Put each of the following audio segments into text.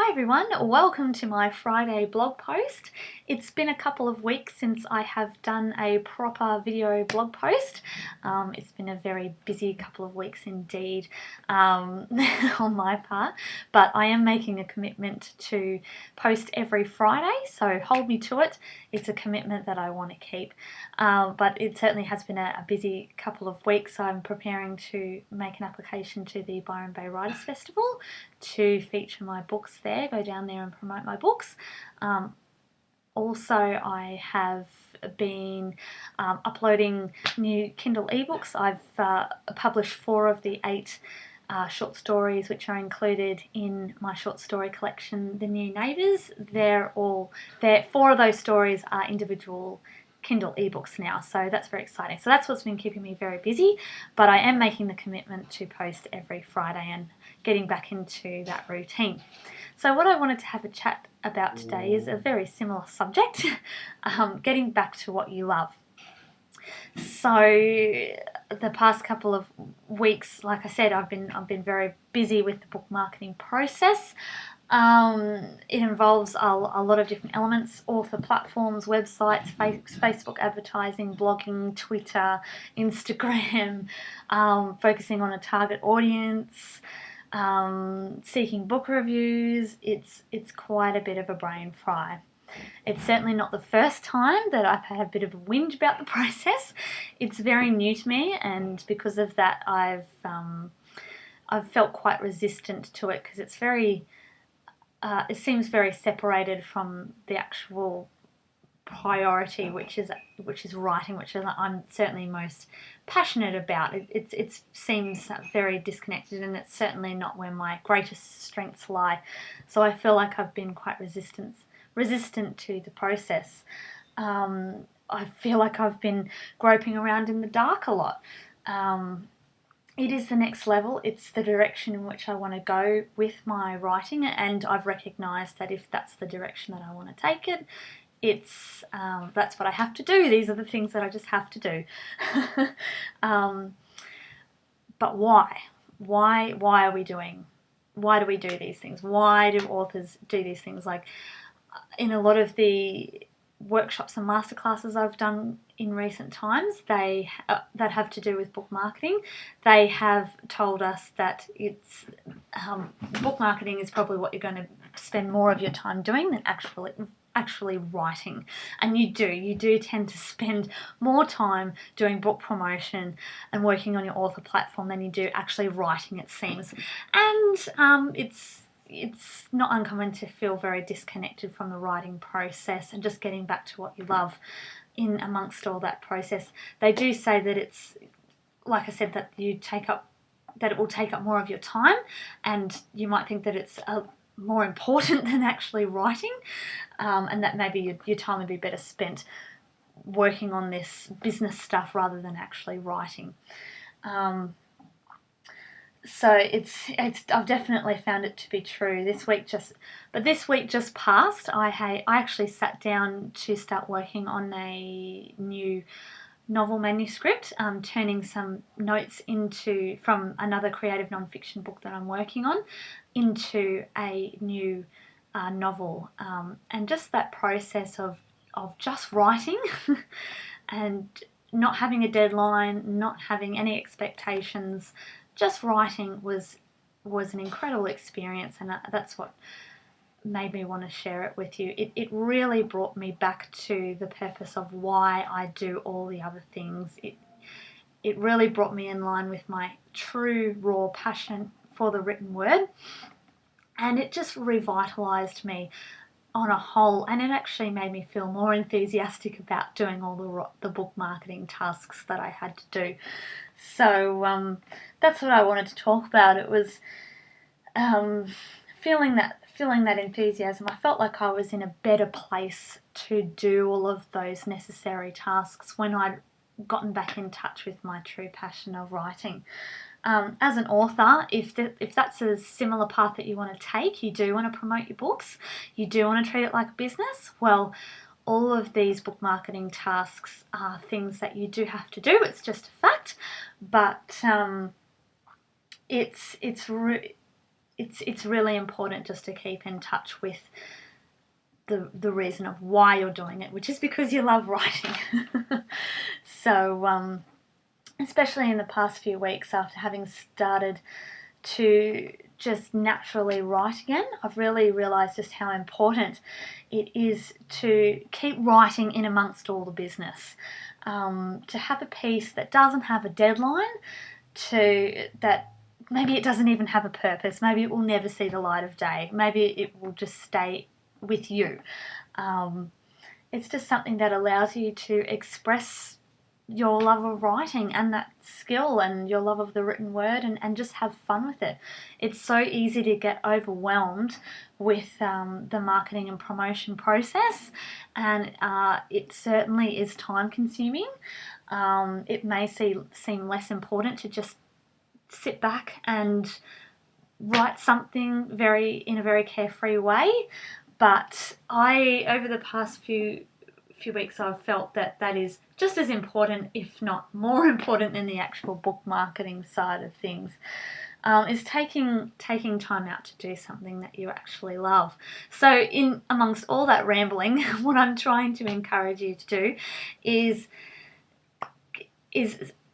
Hi everyone, welcome to my Friday blog post. It's been a couple of weeks since I have done a proper video blog post. It's been a very busy couple of weeks indeed on my part, but I am making a commitment to post every Friday, so hold me to it. It's a commitment that I want to keep, but it certainly has been a busy couple of weeks. I'm preparing to make an application to the Byron Bay Writers Festival to feature my books there, go down there and promote my books. Also, I have been uploading new Kindle ebooks. I've published 4 of the 8 short stories which are included in my short story collection, The New Neighbours. 4 of those stories are individual Kindle ebooks now, so that's very exciting. So that's what's been keeping me very busy, but I am making the commitment to post every Friday and getting back into that routine. So what I wanted to have a chat about today is a very similar subject, getting back to what you love. So the past couple of weeks, like I said, I've been very busy with the book marketing process. It involves a lot of different elements: author platforms, websites, Facebook advertising, blogging, Twitter, Instagram, focusing on a target audience, seeking book reviews. It's quite a bit of a brain fry. It's certainly not the first time that I've had a bit of a whinge about the process. It's very new to me, and because of that I've felt quite resistant to it, because it's very it seems very separated from the actual priority, which is writing, which is I'm certainly most passionate about. It seems very disconnected, and it's certainly not where my greatest strengths lie. So I feel like I've been quite resistant to the process. I feel like I've been groping around in the dark a lot. It is the next level. It's the direction in which I want to go with my writing, and I've recognised that if that's the direction that I want to take it, that's what I have to do. These are the things that I just have to do. But why? Why are we doing? Why do we do these things? Why do authors do these things? Like in a lot of the workshops and masterclasses I've done in recent times, that have to do with book marketing, they have told us that it's book marketing is probably what you're going to spend more of your time doing than actually writing. And you do tend to spend more time doing book promotion and working on your author platform than you do actually writing, it seems. And it's not uncommon to feel very disconnected from the writing process and just getting back to what you love in amongst all that process. They do say that it's, like I said, that it will take up more of your time, and you might think that it's more important than actually writing, and that maybe your time would be better spent working on this business stuff rather than actually writing. So I've definitely found it to be true. This week just passed. I actually sat down to start working on a new novel manuscript, turning some notes from another creative non-fiction book that I'm working on into a new novel, and just that process of just writing and not having a deadline, not having any expectations, just writing was an incredible experience, and that's what made me want to share it with you. It really brought me back to the purpose of why I do all the other things. It really brought me in line with my true raw passion for the written word, and it just revitalized me on a whole, and it actually made me feel more enthusiastic about doing all the book marketing tasks that I had to do. So that's what I wanted to talk about. It was feeling that enthusiasm. I felt like I was in a better place to do all of those necessary tasks when I'd gotten back in touch with my true passion of writing. As an author, if that's a similar path that you want to take, you do want to promote your books, you do want to treat it like a business, well, all of these book marketing tasks are things that you do have to do. It's just a fact. But it's really important just to keep in touch with the reason of why you're doing it, which is because you love writing. So especially in the past few weeks after having started to just naturally write again, I've really realised just how important it is to keep writing in amongst all the business. To have a piece that doesn't have a deadline, that maybe it doesn't even have a purpose, maybe it will never see the light of day, maybe it will just stay with you. It's just something that allows you to express your love of writing and that skill and your love of the written word, and just have fun with it. It's so easy to get overwhelmed with the marketing and promotion process, and it certainly is time consuming. It may seem less important to just sit back and write something in a very carefree way, but over the past few weeks, I've felt that is just as important, if not more important, than the actual book marketing side of things. Is taking time out to do something that you actually love. So in amongst all that rambling, what I'm trying to encourage you to do is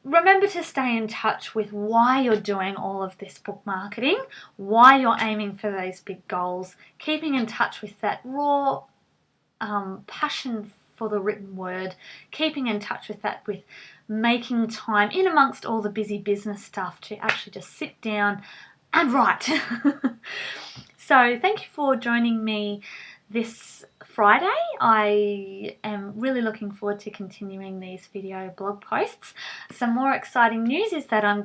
remember to stay in touch with why you're doing all of this book marketing, why you're aiming for those big goals, keeping in touch with that raw passion for the written word, keeping in touch with that, with making time in amongst all the busy business stuff to actually just sit down and write. So thank you for joining me this Friday. I am really looking forward to continuing these video blog posts. Some more exciting news is that I'm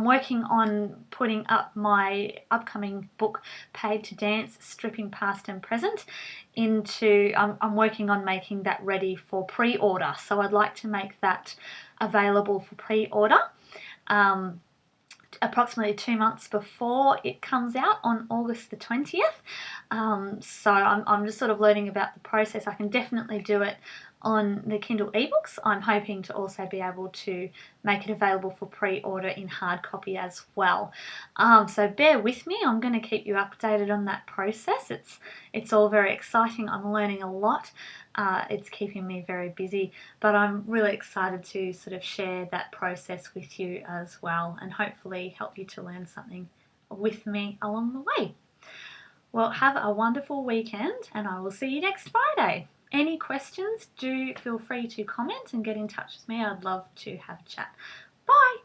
working on putting up my upcoming book, Paid to Dance, Stripping Past and Present, I'm working on making that ready for pre-order. So I'd like to make that available for pre-order approximately 2 months before it comes out on August the 20th. So I'm just sort of learning about the process. I can definitely do it on the Kindle ebooks. I'm hoping to also be able to make it available for pre-order in hard copy as well. So bear with me. I'm going to keep you updated on that process. It's all very exciting. I'm learning a lot. It's keeping me very busy, but I'm really excited to sort of share that process with you as well, and hopefully help you to learn something with me along the way. Well, have a wonderful weekend, and I will see you next Friday. Any questions, do feel free to comment and get in touch with me. I'd love to have a chat. Bye!